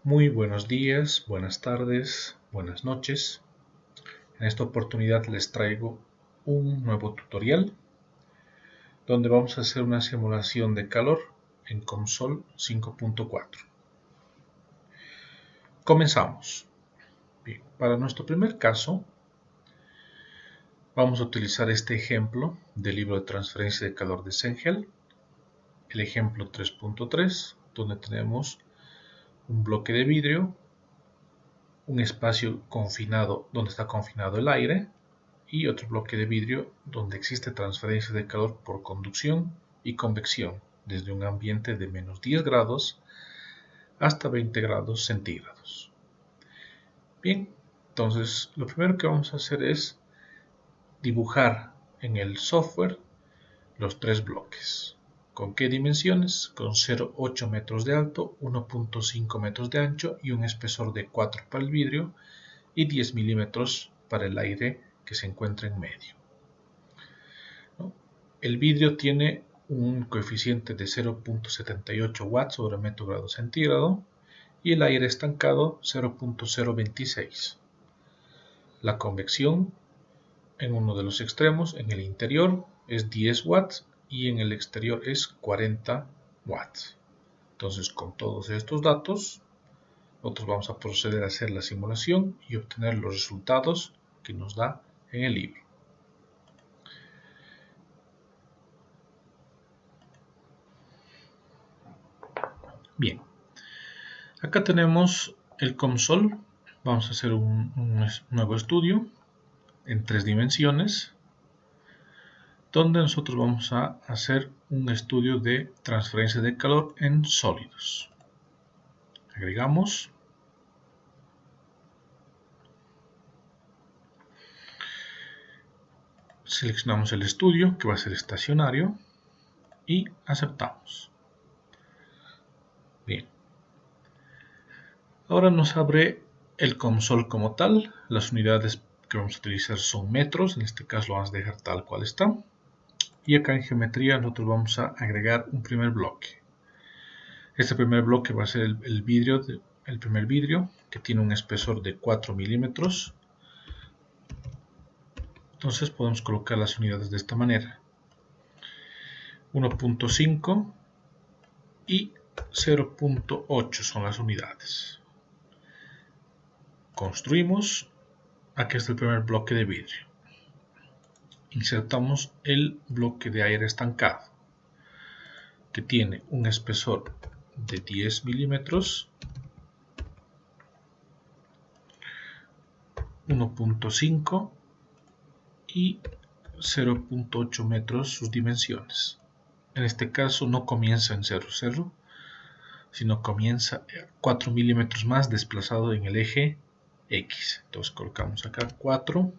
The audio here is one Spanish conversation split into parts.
Muy buenos días, buenas tardes, buenas noches. En esta oportunidad les traigo un nuevo tutorial donde vamos a hacer una simulación de calor en COMSOL 5.4. Comenzamos. Bien, para nuestro primer caso vamos a utilizar este ejemplo del libro de transferencia de calor de Cengel, el ejemplo 3.3, donde tenemos un bloque de vidrio, un espacio confinado donde está confinado el aire y otro bloque de vidrio donde existe transferencia de calor por conducción y convección desde un ambiente de menos 10 grados hasta 20 grados centígrados. Bien, entonces lo primero que vamos a hacer es dibujar en el software los tres bloques. ¿Con qué dimensiones? Con 0,8 metros de alto, 1,5 metros de ancho y un espesor de 4 para el vidrio y 10 milímetros para el aire que se encuentra en medio. El vidrio tiene un coeficiente de 0,78 watts sobre metro grado centígrado y el aire estancado 0,026. La convección en uno de los extremos, en el interior, es 10 watts y en el exterior es 40 watts. Entonces, con todos estos datos, nosotros vamos a proceder a hacer la simulación y obtener los resultados que nos da en el libro. Bien, acá tenemos el COMSOL. Vamos a hacer un nuevo estudio en 3 dimensiones, donde nosotros vamos a hacer un estudio de transferencia de calor en sólidos. Agregamos. Seleccionamos el estudio, que va a ser estacionario, y aceptamos. Bien. Ahora nos abre el COMSOL como tal. Las unidades que vamos a utilizar son metros, en este caso lo vamos a dejar tal cual está. Y acá en geometría nosotros vamos a agregar un primer bloque. Este primer bloque va a ser el primer vidrio, que tiene un espesor de 4 milímetros. Entonces podemos colocar las unidades de esta manera: 1.5 y 0.8 son las unidades. Construimos. Aquí está el primer bloque de vidrio. Insertamos el bloque de aire estancado, que tiene un espesor de 10 milímetros, 1.5 y 0.8 metros sus dimensiones. En este caso no comienza en 0,0, sino comienza 4 milímetros más desplazado en el eje X. Entonces colocamos acá 4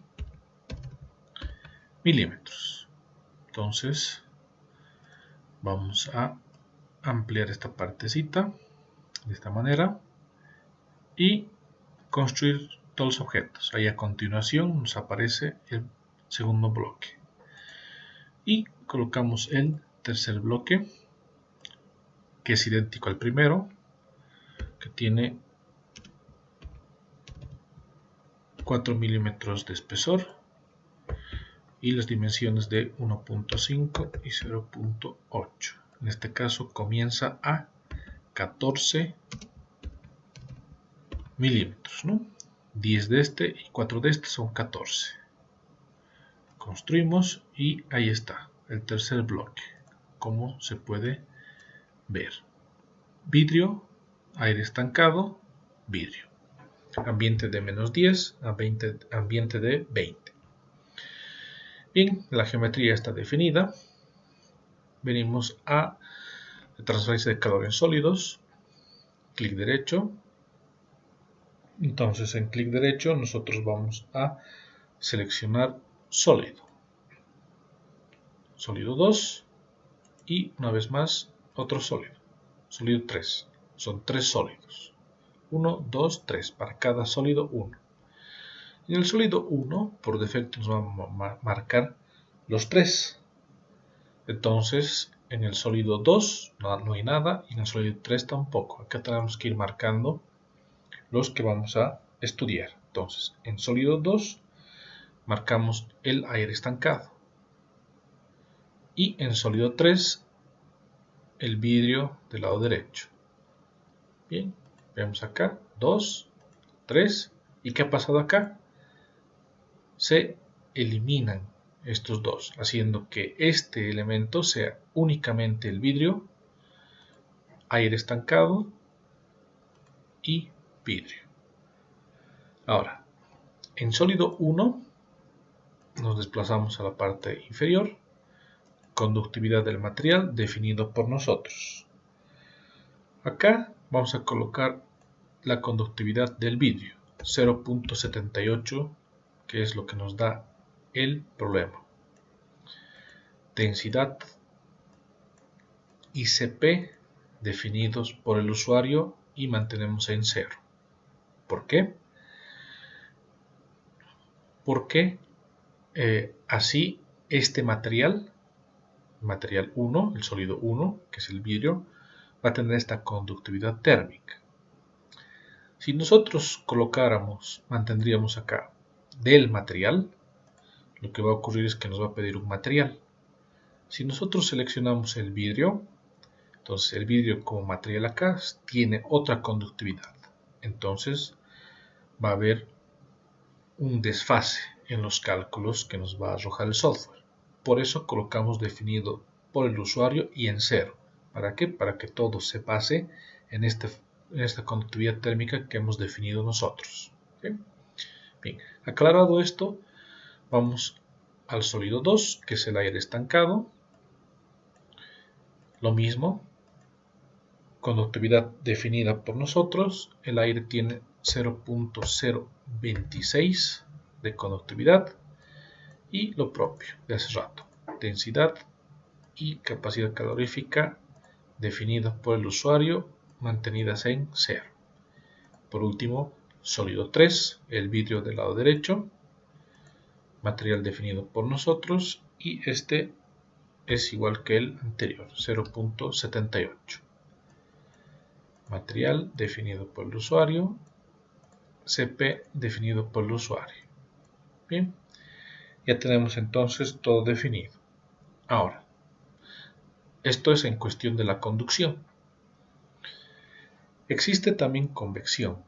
milímetros. Entonces vamos a ampliar esta partecita de esta manera y construir todos los objetos. Ahí a continuación nos aparece el segundo bloque y colocamos el tercer bloque, que es idéntico al primero, que tiene 4 milímetros de espesor y las dimensiones de 1.5 y 0.8. En este caso comienza a 14 milímetros, ¿no? 10 de este y 4 de este son 14. Construimos y ahí está el tercer bloque, como se puede ver. Vidrio, aire estancado, vidrio. Ambiente de menos 10 a ambiente de 20. Bien, la geometría está definida. Venimos a transferencia de calor en sólidos. Clic derecho. Entonces en clic derecho nosotros vamos a seleccionar sólido. Sólido 2 y una vez más otro sólido. Sólido 3. Son 3 sólidos. 1, 2, 3. Para cada sólido 1. En el sólido 1 por defecto nos vamos a marcar los 3. Entonces en el sólido 2 no hay nada y en el sólido 3 tampoco. Acá tenemos que ir marcando los que vamos a estudiar. Entonces, en sólido 2 marcamos el aire estancado. Y en sólido 3 el vidrio del lado derecho. Bien, vemos acá 2, 3. ¿Y qué ha pasado acá? Se eliminan estos dos, haciendo que este elemento sea únicamente el vidrio, aire estancado y vidrio. Ahora, en sólido 1 nos desplazamos a la parte inferior, conductividad del material definido por nosotros. Acá vamos a colocar la conductividad del vidrio, 0.78, que es lo que nos da el problema. Densidad y CP definidos por el usuario y mantenemos en 0. ¿Por qué? Porque así este material 1, el sólido 1, que es el vidrio, va a tener esta conductividad térmica. Si nosotros colocáramos, mantendríamos acá del material, lo que va a ocurrir es que nos va a pedir un material. Si nosotros seleccionamos el vidrio, entonces el vidrio como material acá tiene otra conductividad. Entonces va a haber un desfase en los cálculos que nos va a arrojar el software. Por eso colocamos definido por el usuario y en 0. ¿Para qué? Para que todo se base en esta conductividad térmica que hemos definido nosotros. ¿Sí? Bien, aclarado esto, vamos al sólido 2, que es el aire estancado. Lo mismo, conductividad definida por nosotros, el aire tiene 0.026 de conductividad y lo propio de hace rato, densidad y capacidad calorífica definidas por el usuario, mantenidas en 0. Por último, sólido 3, el vidrio del lado derecho, material definido por nosotros y este es igual que el anterior, 0.78. Material definido por el usuario, CP definido por el usuario. Bien, ya tenemos entonces todo definido. Ahora, esto es en cuestión de la conducción. Existe también convección.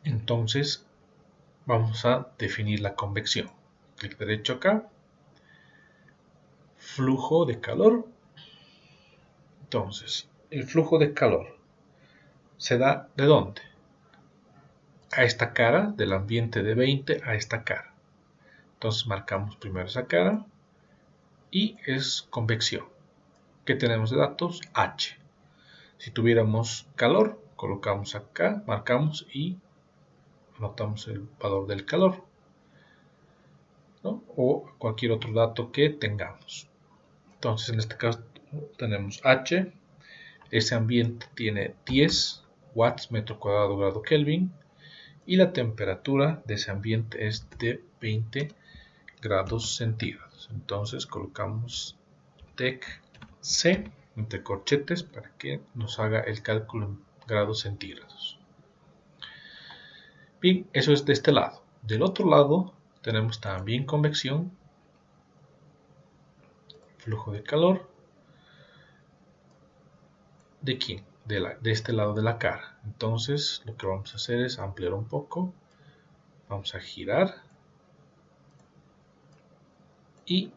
Entonces, vamos a definir la convección. Clic derecho acá. Flujo de calor. Entonces, el flujo de calor se da ¿de dónde? A esta cara, del ambiente de 20 a esta cara. Entonces marcamos primero esa cara y es convección. ¿Qué tenemos de datos? H. Si tuviéramos calor, colocamos acá, marcamos y anotamos el valor del calor, ¿no? O cualquier otro dato que tengamos. Entonces en este caso tenemos H. Ese ambiente tiene 10 watts metro cuadrado grado Kelvin y la temperatura de ese ambiente es de 20 grados centígrados. Entonces colocamos TEC C entre corchetes para que nos haga el cálculo en grados centígrados. Bien, eso es de este lado. Del otro lado tenemos también convección, flujo de calor. ¿De quién? De este lado de la cara. Entonces lo que vamos a hacer es ampliar un poco. Vamos a girar y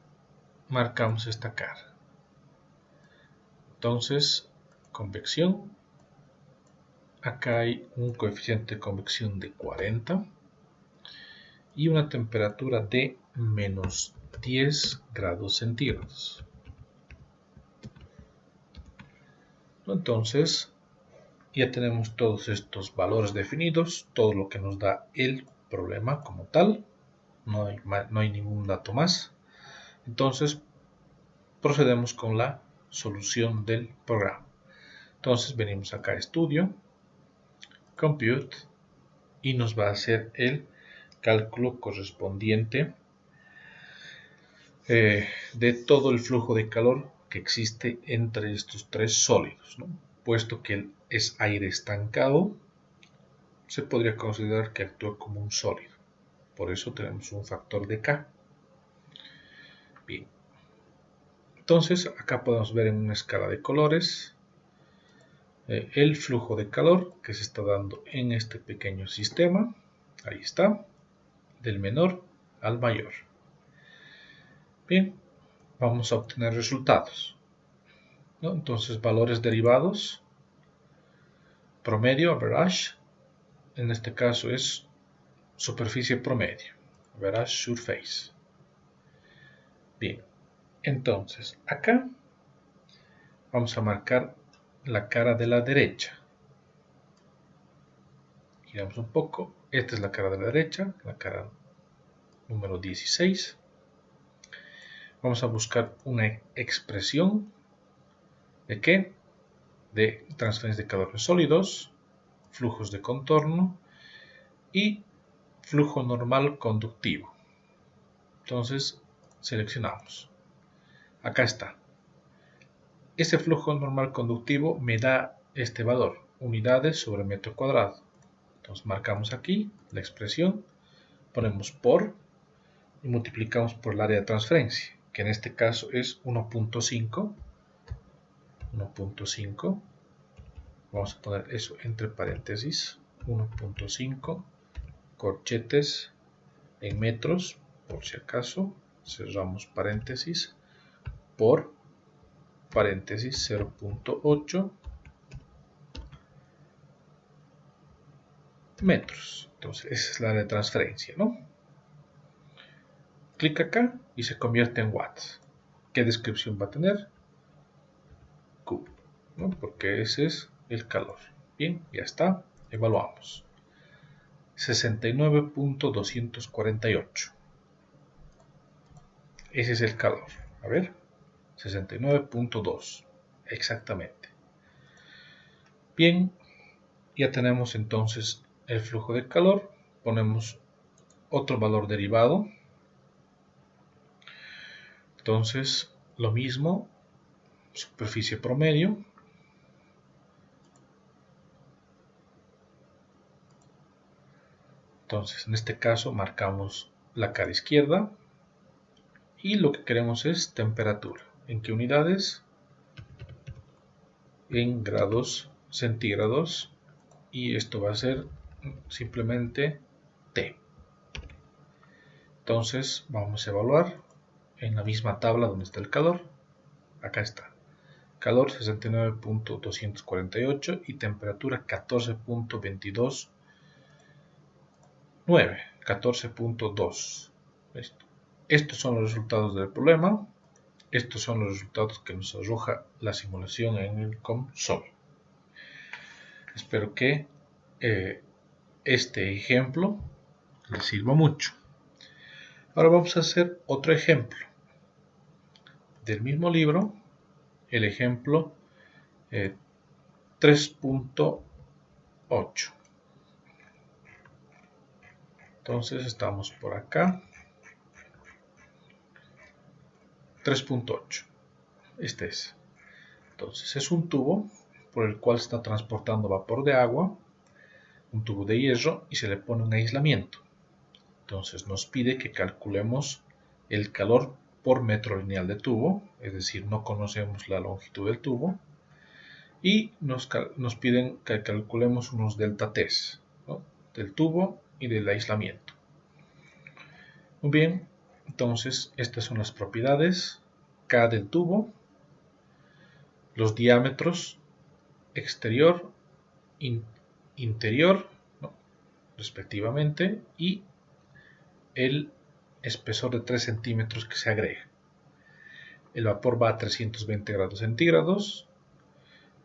marcamos esta cara. Entonces, convección. Acá hay un coeficiente de convección de 40 y una temperatura de menos 10 grados centígrados. Entonces, ya tenemos todos estos valores definidos, todo lo que nos da el problema como tal. No hay ningún dato más. Entonces, procedemos con la solución del programa. Entonces, venimos acá a Estudio, Compute, y nos va a hacer el cálculo correspondiente de todo el flujo de calor que existe entre estos tres sólidos, ¿no? Puesto que es aire estancado, se podría considerar que actúa como un sólido. Por eso tenemos un factor de K. Bien. Entonces, acá podemos ver en una escala de colores el flujo de calor que se está dando en este pequeño sistema. Ahí está, del menor al mayor. Bien, vamos a obtener resultados, ¿no? Entonces, valores derivados, promedio, average, en este caso es superficie promedio, average surface. Bien, entonces acá vamos a marcar la cara de la derecha. Giramos un poco, esta es la cara de la derecha, la cara número 16. Vamos a buscar una expresión ¿de qué? De transferencia de calor en sólidos, flujos de contorno y flujo normal conductivo. Entonces seleccionamos. Acá está. Este flujo normal conductivo me da este valor, unidades sobre metro cuadrado. Entonces marcamos aquí la expresión, ponemos por y multiplicamos por el área de transferencia, que en este caso es 1.5. Vamos a poner eso entre paréntesis, 1.5 corchetes en metros, por si acaso, cerramos paréntesis, por paréntesis 0.8 metros. Entonces esa es la área de transferencia, ¿no? Clic acá y se convierte en watts. ¿Qué descripción va a tener? Q, ¿no? Porque ese es el calor. Bien, ya está. Evaluamos. 69.248. Ese es el calor. A ver, 69.2. Exactamente. Bien, ya tenemos entonces el flujo de calor. Ponemos otro valor derivado. Entonces, lo mismo, superficie promedio. Entonces, en este caso, marcamos la cara izquierda. Y lo que queremos es temperatura. ¿En qué unidades? En grados centígrados. Y esto va a ser simplemente T. Entonces, vamos a evaluar en la misma tabla donde está el calor. Acá está. Calor 69.248 y temperatura 14.229. 14.2. Estos son los resultados del problema. Estos son los resultados que nos arroja la simulación en el COMSOL. Espero que este ejemplo les sirva mucho. Ahora vamos a hacer otro ejemplo del mismo libro, el ejemplo 3.8. Entonces estamos por acá. 3.8. Este es. Entonces es un tubo por el cual se está transportando vapor de agua, un tubo de hierro, y se le pone un aislamiento. Entonces nos pide que calculemos el calor por metro lineal de tubo, es decir, no conocemos la longitud del tubo, y nos piden que calculemos unos delta T, ¿no? Del tubo y del aislamiento. Muy bien, entonces estas son las propiedades: K del tubo, los diámetros exterior, interior, ¿no? Respectivamente, y el espesor de 3 centímetros que se agrega. El vapor va a 320 grados centígrados,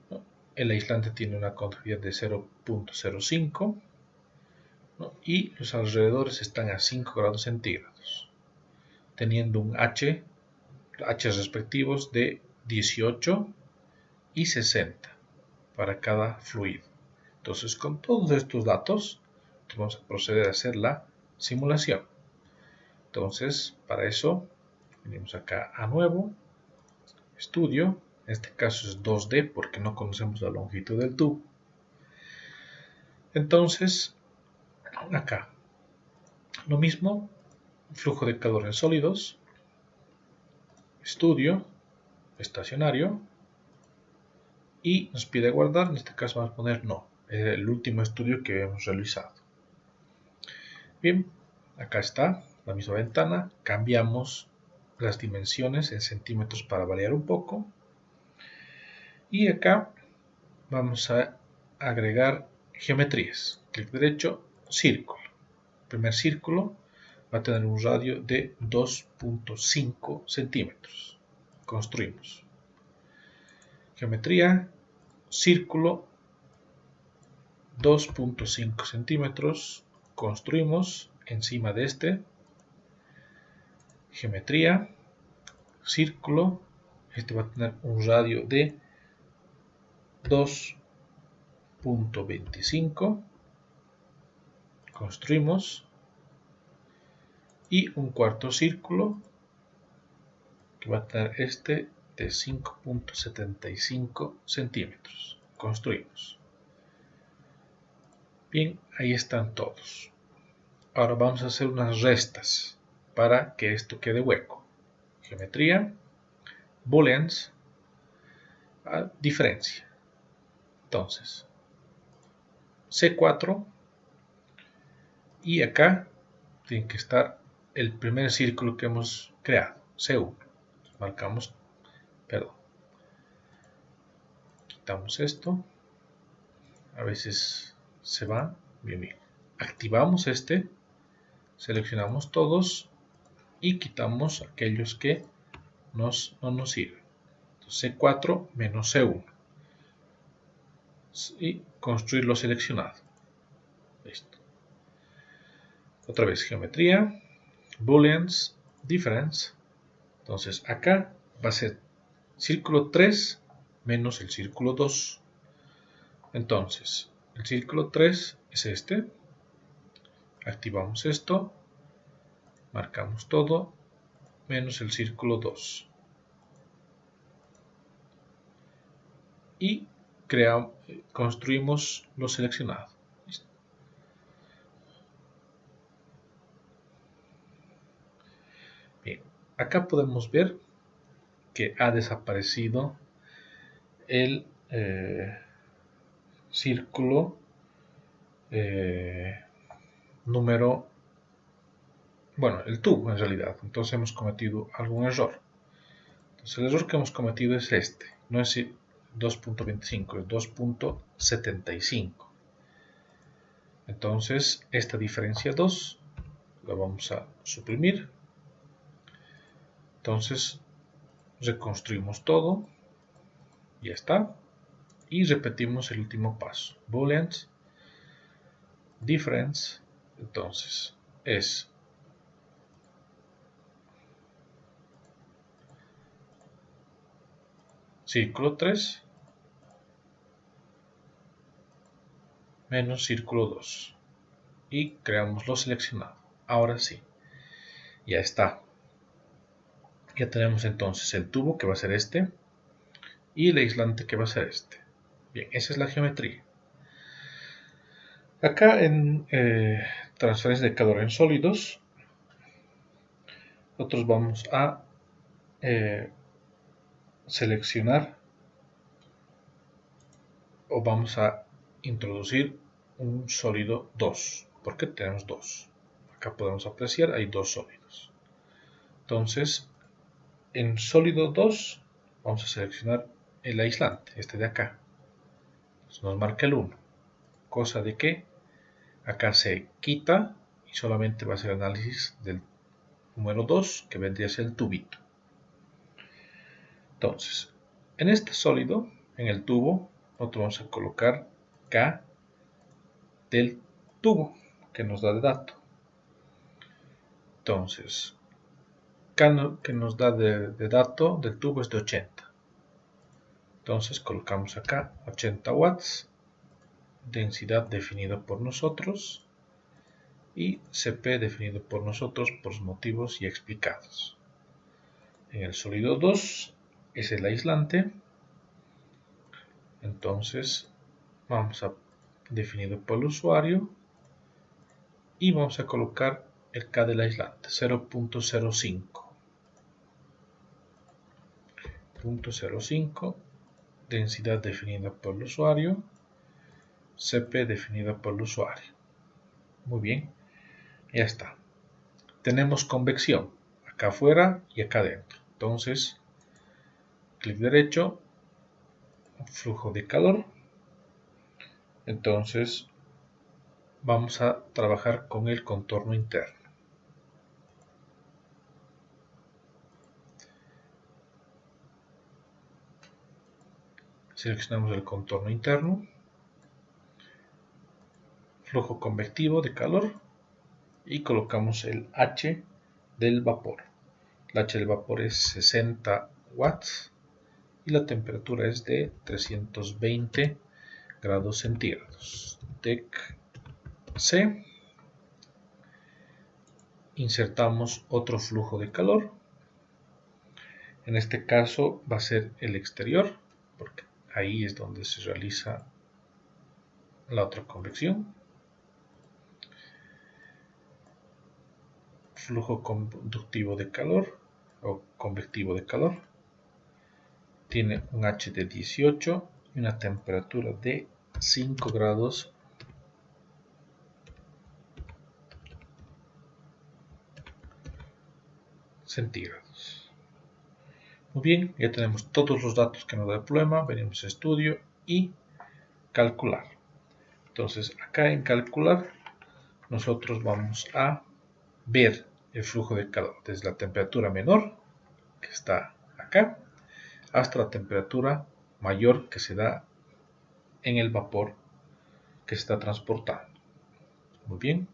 ¿no? El aislante tiene una contractilidad de 0.05, ¿no? Y los alrededores están a 5 grados centígrados, teniendo un H respectivos de 18 y 60 para cada fluido. Entonces, con todos estos datos vamos a proceder a hacer la simulación. Entonces, para eso venimos acá a nuevo, estudio. En este caso es 2D porque no conocemos la longitud del tubo. Entonces, acá, lo mismo, flujo de calor en sólidos, estudio, estacionario, y nos pide guardar. En este caso vamos a poner no, es el último estudio que hemos realizado. Bien, acá está la misma ventana, cambiamos las dimensiones en centímetros para variar un poco, y acá vamos a agregar geometrías. Clic derecho, círculo. El primer círculo va a tener un radio de 2.5 centímetros. Construimos. Geometría, círculo, 2.5 centímetros. Construimos encima de este. Geometría, círculo. Este va a tener un radio de 2.25. Construimos. Y un cuarto círculo que va a tener este de 5.75 centímetros. Construimos. Bien, ahí están todos. Ahora vamos a hacer unas restas para que esto quede hueco. Geometría, booleans, diferencia. Entonces, C4 y acá tiene que estar el primer círculo que hemos creado, C1. Marcamos, perdón. Quitamos esto. A veces se va. Bien, bien. Activamos este. Seleccionamos todos y quitamos aquellos que no nos sirven. Entonces, C4 menos C1. Y construir lo seleccionado. Listo. Otra vez geometría, booleans, difference. Entonces acá va a ser círculo 3 menos el círculo 2. Entonces el círculo 3 es este. Activamos esto. Marcamos todo menos el círculo 2. Y construimos lo seleccionado. ¿Listo? Bien, acá podemos ver que ha desaparecido el círculo número, bueno, el tubo en realidad. Entonces hemos cometido algún error. Entonces el error que hemos cometido es este, no es 2.25, es 2.75. Entonces esta diferencia 2 la vamos a suprimir. Entonces reconstruimos todo, ya está, y repetimos el último paso, booleans, difference. Entonces es círculo 3 menos círculo 2 y creamos lo seleccionado. Ahora sí, ya está. Ya tenemos entonces el tubo, que va a ser este, y el aislante, que va a ser este. Bien, esa es la geometría. Acá en transferencia de calor en sólidos, nosotros vamos a seleccionar o vamos a introducir un sólido 2, porque tenemos 2. Acá podemos apreciar, hay 2 sólidos. Entonces, en sólido 2 vamos a seleccionar el aislante, este de acá. Entonces nos marca el 1, cosa de que acá se quita y solamente va a ser análisis del número 2, que vendría a ser el tubito. Entonces, en este sólido, en el tubo, nosotros vamos a colocar K del tubo, que nos da de dato. Entonces, K que nos da de dato del tubo es de 80. Entonces colocamos acá 80 watts, densidad definida por nosotros y CP definido por nosotros por motivos ya explicados. En el sólido 2 es el aislante. Entonces vamos a definido por el usuario y vamos a colocar el K del aislante 0.05, densidad definida por el usuario, CP definida por el usuario. Muy bien, ya está. Tenemos convección acá afuera y acá adentro. Entonces, clic derecho, flujo de calor. Entonces, vamos a trabajar con el contorno interno. Seleccionamos el contorno interno, flujo convectivo de calor y colocamos el H del vapor. El H del vapor es 60 watts y la temperatura es de 320 grados centígrados. TEC C. Insertamos otro flujo de calor. En este caso va a ser el exterior, porque ahí es donde se realiza la otra convección. Flujo conductivo de calor o convectivo de calor. Tiene un H de 18 y una temperatura de 5 grados centígrados. Muy bien, ya tenemos todos los datos que nos da el problema. Venimos a estudio y calcular. Entonces acá en calcular nosotros vamos a ver el flujo de calor desde la temperatura menor, que está acá, hasta la temperatura mayor que se da en el vapor que se está transportando. Muy bien.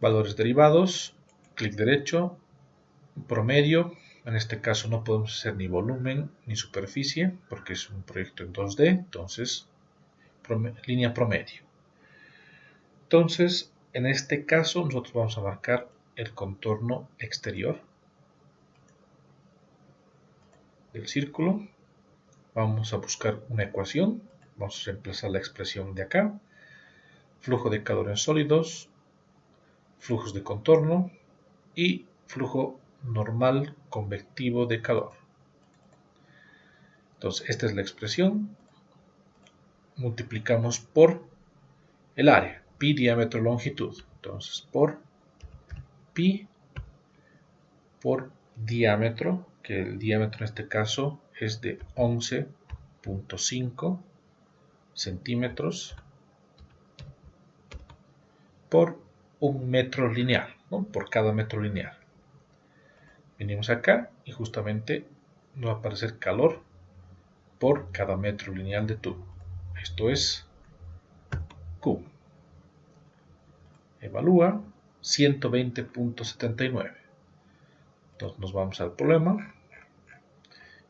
Valores derivados, clic derecho, promedio. En este caso no podemos hacer ni volumen ni superficie porque es un proyecto en 2D, entonces línea promedio. Entonces, en este caso nosotros vamos a marcar el contorno exterior del círculo. Vamos a buscar una ecuación. Vamos a reemplazar la expresión de acá. Flujo de calor en sólidos, flujos de contorno y flujo normal convectivo de calor. Entonces, esta es la expresión. Multiplicamos por el área, pi diámetro longitud. Entonces, por pi por diámetro, que el diámetro en este caso es de 11.5 centímetros por un metro lineal, ¿no? Por cada metro lineal. Venimos acá y justamente nos va a aparecer calor por cada metro lineal de tubo. Esto es Q. Evalúa 120.79. Entonces nos vamos al problema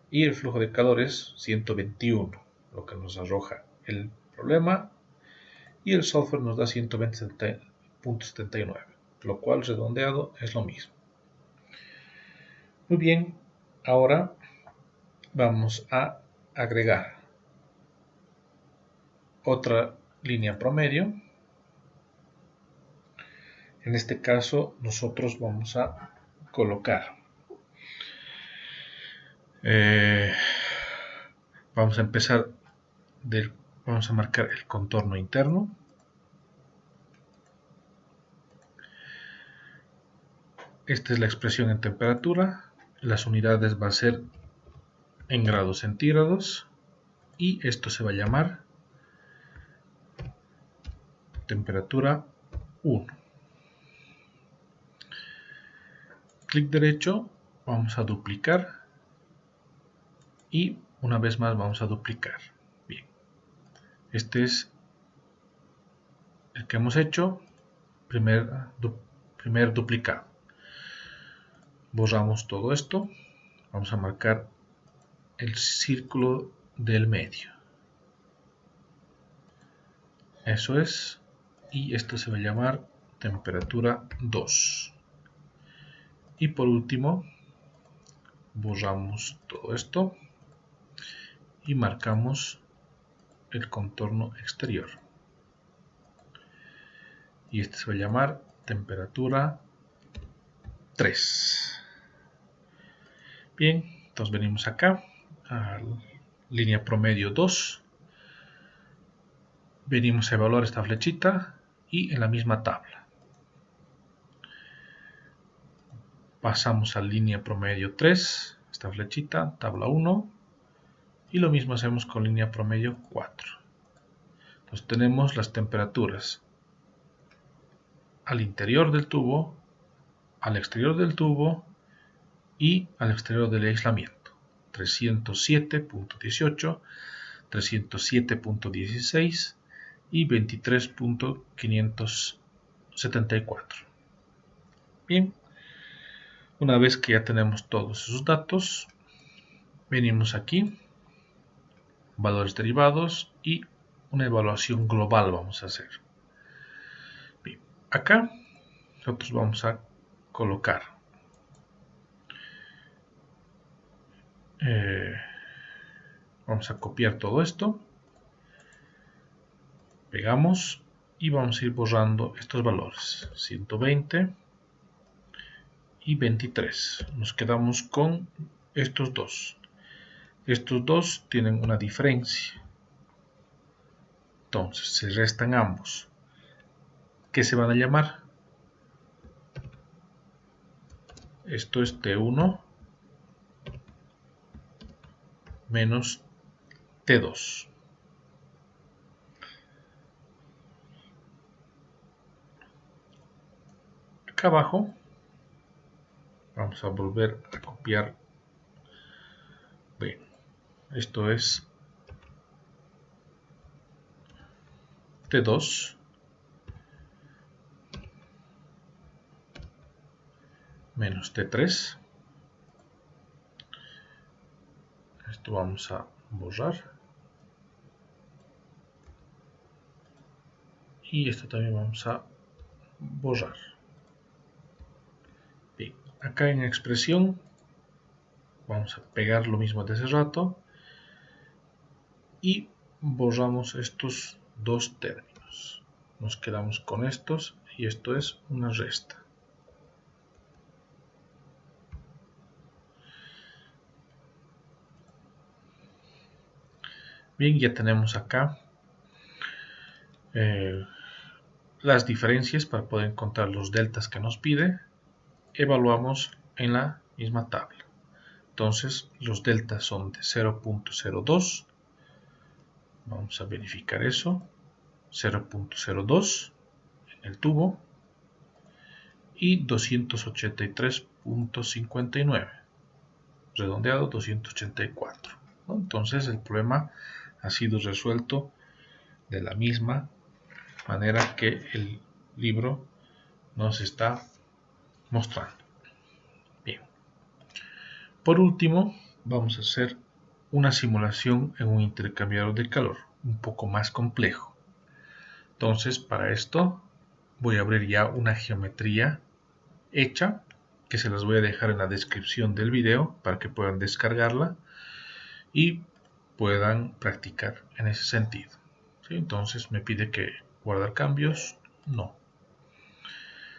y el flujo de calor es 121, lo que nos arroja el problema, y el software nos da 120.79, lo cual redondeado es lo mismo. Muy bien, ahora vamos a agregar otra línea promedio. En este caso nosotros vamos a colocar, vamos a empezar vamos a marcar el contorno interno. Esta es la expresión en temperatura. Las unidades va a ser en grados centígrados y esto se va a llamar temperatura 1. Clic derecho, vamos a duplicar y una vez más vamos a duplicar. Bien, este es el que hemos hecho, primer duplicado. Borramos todo esto, vamos a marcar el círculo del medio. Eso es, y esto se va a llamar temperatura 2. Y por último, borramos todo esto y marcamos el contorno exterior. y este se va a llamar temperatura 3. Bien, entonces venimos acá a línea promedio 2, venimos a evaluar esta flechita y en la misma tabla pasamos a línea promedio 3, esta flechita, tabla 1, y lo mismo hacemos con línea promedio 4. Entonces tenemos las temperaturas al interior del tubo, al exterior del tubo y al exterior del aislamiento. 307.18, 307.16 y 23.574. Bien, una vez que ya tenemos todos esos datos, venimos aquí, valores derivados y una evaluación global vamos a hacer. Bien, acá nosotros vamos a colocar vamos a copiar todo esto, pegamos y vamos a ir borrando estos valores, 120 y 23. Nos quedamos con estos dos. Estos dos tienen una diferencia. Entonces se restan ambos. ¿Qué se van a llamar? Esto es T1 menos T2. Acá abajo vamos a volver a copiar. Bien, esto es T2 menos T3. Esto vamos a borrar. Y esto también vamos a borrar. Bien, acá en expresión vamos a pegar lo mismo de hace rato y borramos estos dos términos. Nos quedamos con estos y esto es una resta. Bien, ya tenemos acá las diferencias para poder encontrar los deltas que nos pide. Evaluamos en la misma tabla. Entonces los deltas son de 0.02. Vamos a verificar eso. 0.02 en el tubo y 283.59. Redondeado 284. ¿no? Entonces el problema ha sido resuelto de la misma manera que el libro nos está mostrando. Bien. Por último, vamos a hacer una simulación en un intercambiador de calor, un poco más complejo. Entonces, para esto voy a abrir ya una geometría hecha, que se las voy a dejar en la descripción del video para que puedan descargarla y puedan practicar en ese sentido. ¿Sí? Entonces me pide que guardar cambios, no.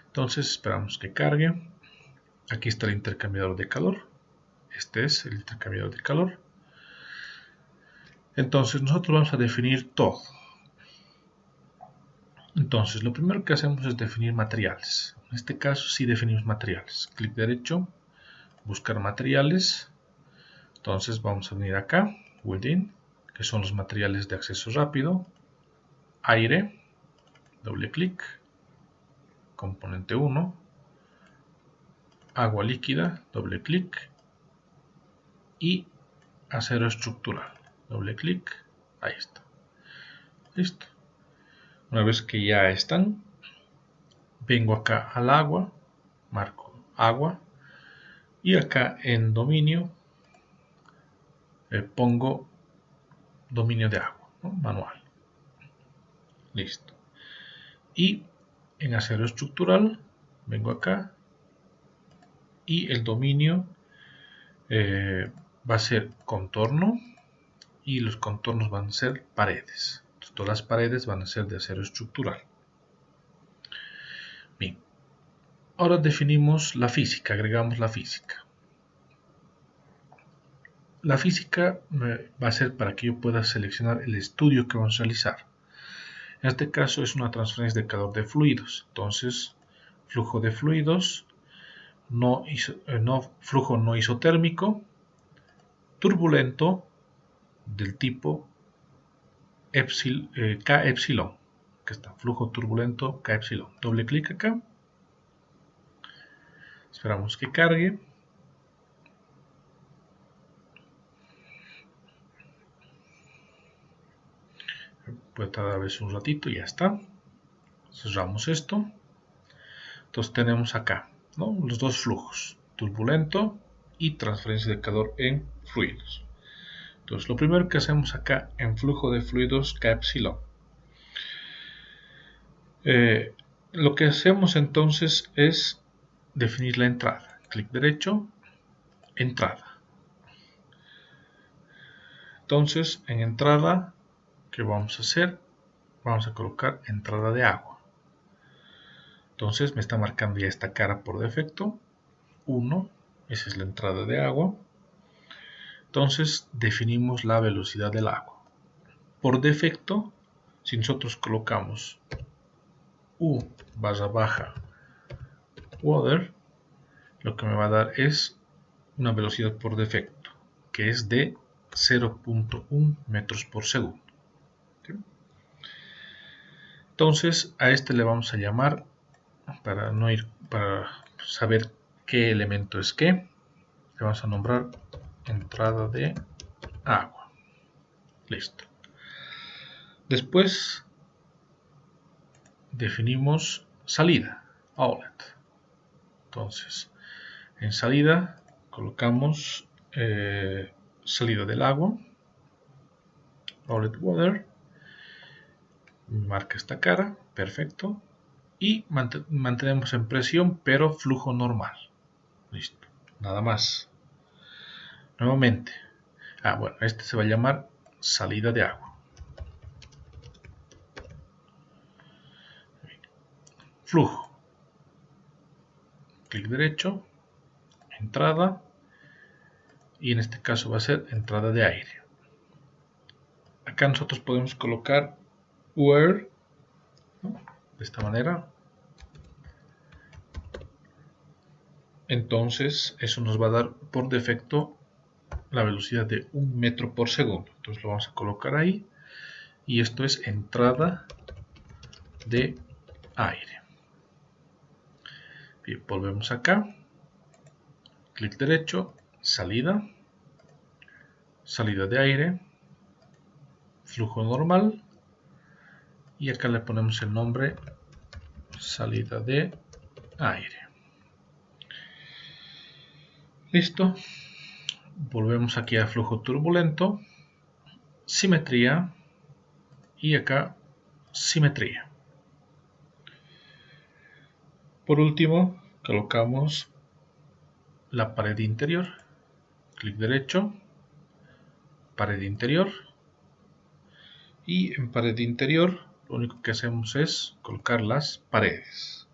Entonces esperamos que cargue. Aquí está el intercambiador de calor. Este es el intercambiador de calor. Entonces nosotros vamos a definir todo. Entonces lo primero que hacemos es definir materiales. En este caso sí definimos materiales. Clic derecho, buscar materiales. Entonces vamos a venir acá, within, que son los materiales de acceso rápido. Aire, doble clic. Componente 1. Agua líquida, doble clic. Y acero estructural, doble clic. Ahí está. Listo. Una vez que ya están, vengo acá al agua, marco agua. Y acá en dominio pongo dominio de agua, ¿no? Manual. Listo. Y en acero estructural vengo acá y el dominio va a ser contorno y los contornos van a ser paredes. Entonces, todas las paredes van a ser de acero estructural. Bien, ahora definimos la física, agregamos la física. La física va a ser para que yo pueda seleccionar el estudio que vamos a realizar. En este caso es una transferencia de calor de fluidos. Entonces, flujo de fluidos, flujo no isotérmico, turbulento, del tipo K epsilon. Que está, flujo turbulento K epsilon. Doble clic acá. Esperamos que cargue. Puede tardar a veces un ratito y ya está. Cerramos esto. Entonces tenemos acá, ¿no?, los dos flujos, turbulento y transferencia de calor en fluidos. Entonces lo primero que hacemos acá en flujo de fluidos K epsilon. Lo que hacemos entonces es definir la entrada. Clic derecho, entrada. Entonces en entrada, ¿qué vamos a hacer? Vamos a colocar entrada de agua. Entonces me está marcando ya esta cara por defecto. 1, esa es la entrada de agua. Entonces definimos la velocidad del agua. Por defecto, si nosotros colocamos U barra baja water, lo que me va a dar es una velocidad por defecto, que es de 0.1 metros por segundo. Entonces a este le vamos a llamar, para saber qué elemento es qué, le vamos a nombrar entrada de agua. Listo. Después definimos salida, outlet. Entonces en salida colocamos salida del agua, outlet water, marca esta cara, perfecto, y mantenemos en presión pero flujo normal. Listo, nada más. Nuevamente, bueno, este se va a llamar salida de agua. Flujo, clic derecho, entrada, y en este caso va a ser entrada de aire. Acá nosotros podemos colocar where, ¿no?, de esta manera. Entonces eso nos va a dar por defecto la velocidad de 1 metro por segundo. Entonces lo vamos a colocar ahí, y esto es entrada de aire. Bien, volvemos acá, clic derecho, salida, salida de aire, flujo normal, y acá le ponemos el nombre salida de aire. Listo. Volvemos aquí a flujo turbulento, simetría, y acá simetría. Por último, colocamos la pared interior, clic derecho, pared interior, y en pared interior lo único que hacemos es colocar las paredes.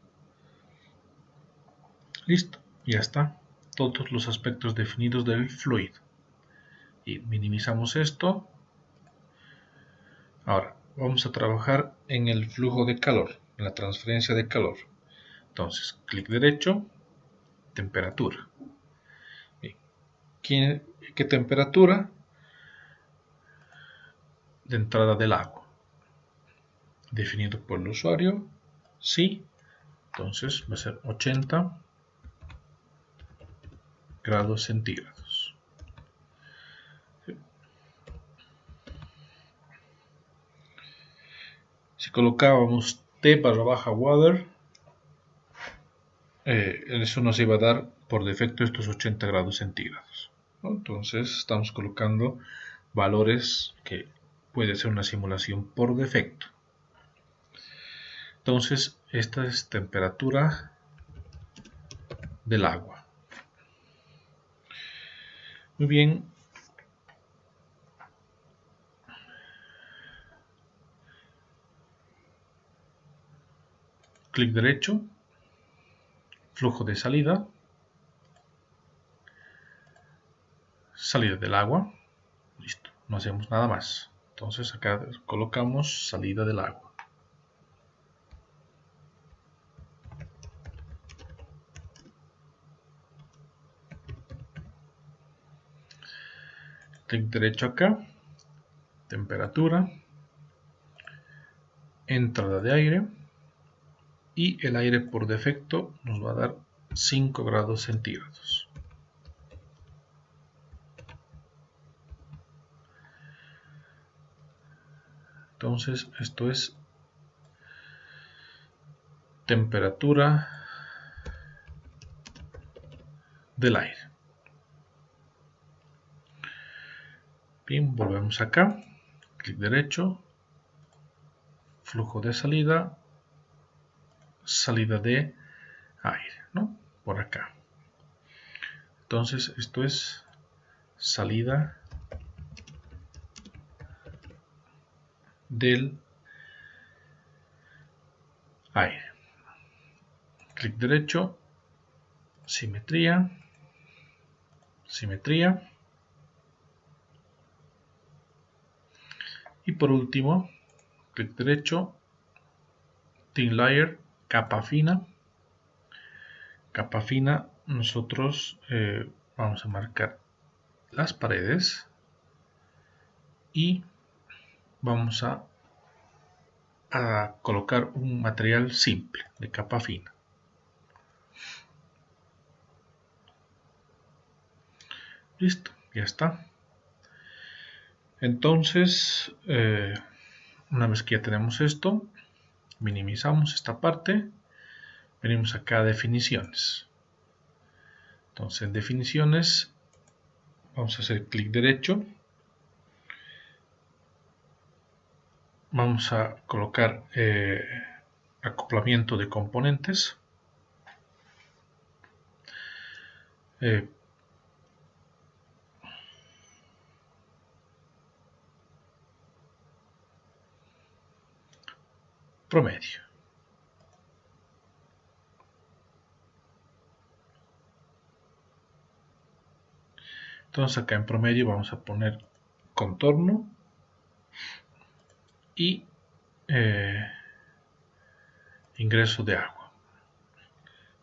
Listo, ya está, todos los aspectos definidos del fluido. Y minimizamos esto. Ahora vamos a trabajar en el flujo de calor, en la transferencia de calor. Entonces, clic derecho, temperatura. Bien. ¿Qué temperatura? De entrada del agua. Definido por el usuario, sí. Entonces va a ser 80 grados centígrados. Si colocábamos T barra baja water, eso nos iba a dar por defecto estos 80 grados centígrados, ¿no? Entonces estamos colocando valores que puede ser una simulación por defecto. Entonces esta es temperatura del agua. Muy bien. Clic derecho, flujo de salida, salida del agua, listo, no hacemos nada más. Entonces acá colocamos salida del agua. Clic derecho acá, temperatura, entrada de aire, y el aire por defecto nos va a dar 5 grados centígrados. Entonces esto es temperatura del aire. Bien, volvemos acá, clic derecho, flujo de salida, salida de aire, ¿no? Por acá. Entonces esto es salida del aire. Clic derecho, simetría, simetría. Y por último, clic derecho, Thin Layer, capa fina. Capa fina, nosotros vamos a marcar las paredes y vamos a colocar un material simple de capa fina. Listo, ya está. Entonces, una vez que ya tenemos esto, minimizamos esta parte, venimos acá a definiciones. Entonces en definiciones vamos a hacer clic derecho, vamos a colocar acoplamiento de componentes, promedio. Entonces acá en promedio vamos a poner contorno y ingreso de agua.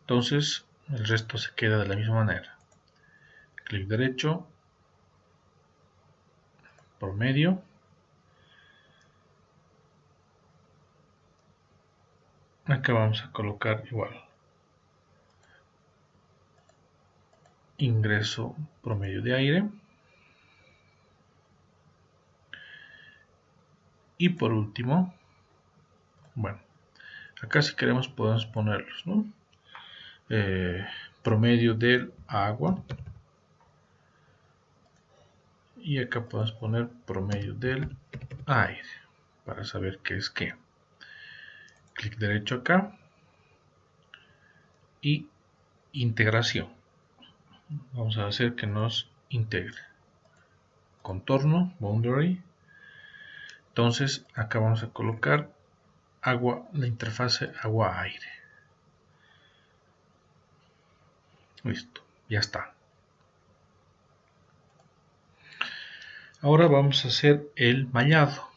Entonces el resto se queda de la misma manera. Clic derecho, promedio, acá vamos a colocar igual ingreso promedio de aire. Y por último, bueno, acá si queremos podemos ponerlos, ¿no? Promedio del agua. Y acá podemos poner promedio del aire para saber qué es qué. Clic derecho acá y integración. Vamos a hacer que nos integre. Contorno, boundary. Entonces acá vamos a colocar agua, la interfase agua-aire. Listo, ya está. Ahora vamos a hacer el mallado.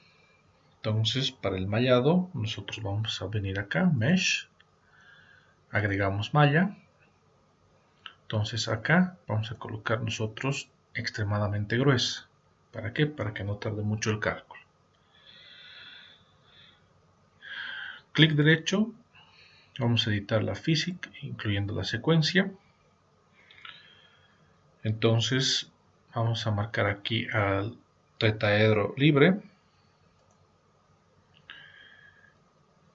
Entonces para el mallado nosotros vamos a venir acá, Mesh, agregamos malla. Entonces acá vamos a colocar nosotros extremadamente gruesa. ¿Para qué? Para que no tarde mucho el cálculo. Clic derecho, vamos a editar la physics, incluyendo la secuencia. Entonces vamos a marcar aquí al tetraedro libre,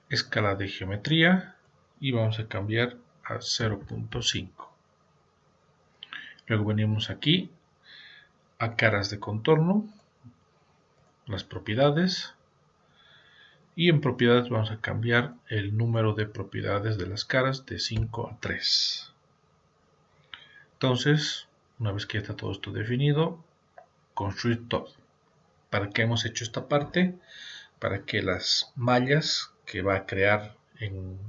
escala de geometría y vamos a cambiar a 0.5. Luego venimos aquí a caras de contorno, las propiedades, y en propiedades vamos a cambiar el número de propiedades de las caras de 5 a 3. Entonces, una vez que ya está todo esto definido, construir todo. ¿Para qué hemos hecho esta parte? Para que las mallas que va a crear en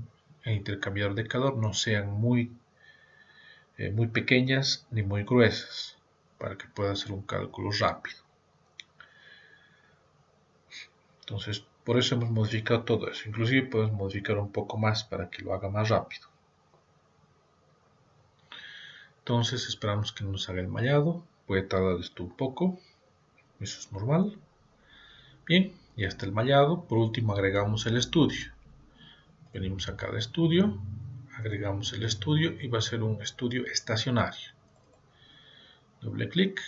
el intercambiador de calor no sean muy pequeñas ni muy gruesas, para que pueda hacer un cálculo rápido. Entonces, por eso hemos modificado todo eso. Inclusive podemos modificar un poco más para que lo haga más rápido. Entonces esperamos que nos haga el mallado. Puede tardar esto un poco. Eso es normal. Bien, ya está el mallado. Por último agregamos el estudio. Venimos a cada estudio. Agregamos el estudio y va a ser un estudio estacionario. Doble clic.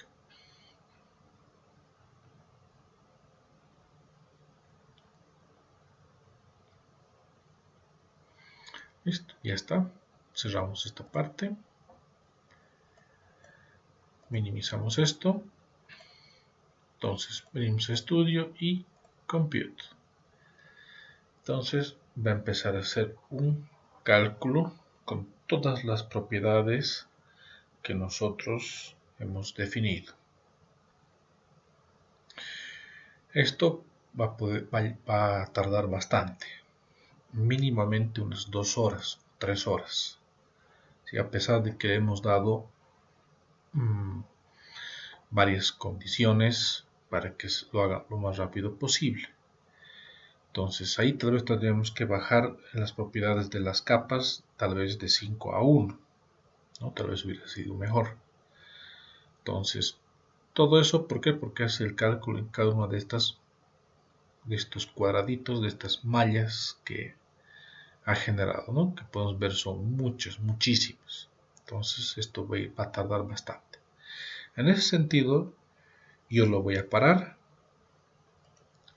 Listo, ya está. Cerramos esta parte. Minimizamos esto. Entonces venimos a estudio y compute. Entonces va a empezar a hacer un cálculo con todas las propiedades que nosotros hemos definido. Esto va a tardar bastante, mínimamente unas 2 horas, 3 horas. ¿Sí? A pesar de que hemos dado varias condiciones para que lo haga lo más rápido posible. Entonces ahí tal vez tendríamos que bajar las propiedades de las capas, tal vez de 5 a 1, ¿no? Tal vez hubiera sido mejor. Entonces, todo eso, ¿por qué? Porque hace el cálculo en cada una de estos cuadraditos, de estas mallas que ha generado, ¿no? Que podemos ver son muchas, muchísimas. Entonces esto va a tardar bastante. En ese sentido, yo lo voy a parar,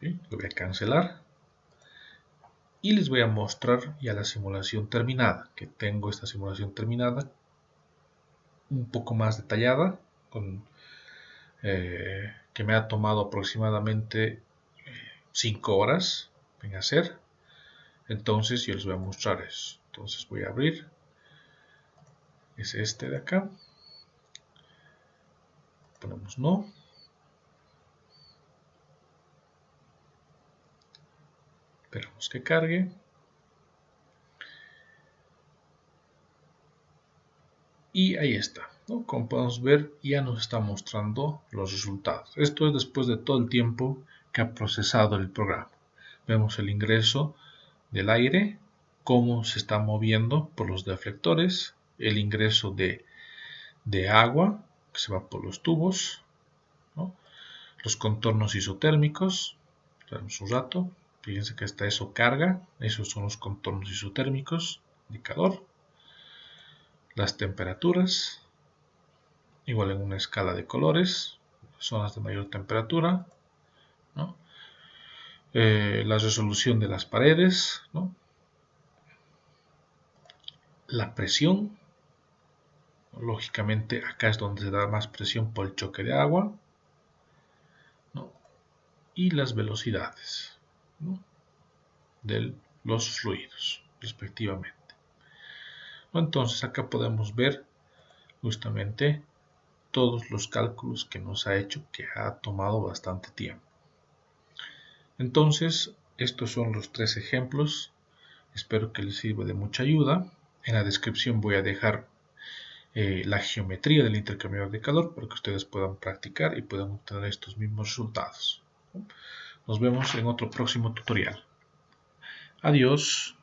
¿sí? Lo voy a cancelar y les voy a mostrar ya la simulación terminada, que tengo esta simulación terminada un poco más detallada, que me ha tomado aproximadamente 5 horas en hacer. Entonces yo les voy a mostrar eso. Entonces voy a abrir, es este de acá, ponemos no, esperamos que cargue y ahí está, ¿no? Como podemos ver, ya nos está mostrando los resultados. Esto es después de todo el tiempo que ha procesado el programa. Vemos el ingreso del aire, cómo se está moviendo por los deflectores, el ingreso de agua que se va por los tubos, ¿no? Los contornos isotérmicos. Esperamos un rato, fíjense que hasta eso carga, esos son los contornos isotérmicos, indicador. Las temperaturas, igual en una escala de colores, zonas de mayor temperatura, ¿no? La resolución de las paredes, ¿no? La presión, lógicamente acá es donde se da más presión por el choque de agua, ¿no? Y las velocidades, ¿no? De los fluidos respectivamente. Entonces acá podemos ver justamente todos los cálculos que nos ha hecho, que ha tomado bastante tiempo. Entonces estos son los 3 ejemplos, espero que les sirva de mucha ayuda. En la descripción voy a dejar la geometría del intercambiador de calor para que ustedes puedan practicar y puedan obtener estos mismos resultados. Nos vemos en otro próximo tutorial. Adiós.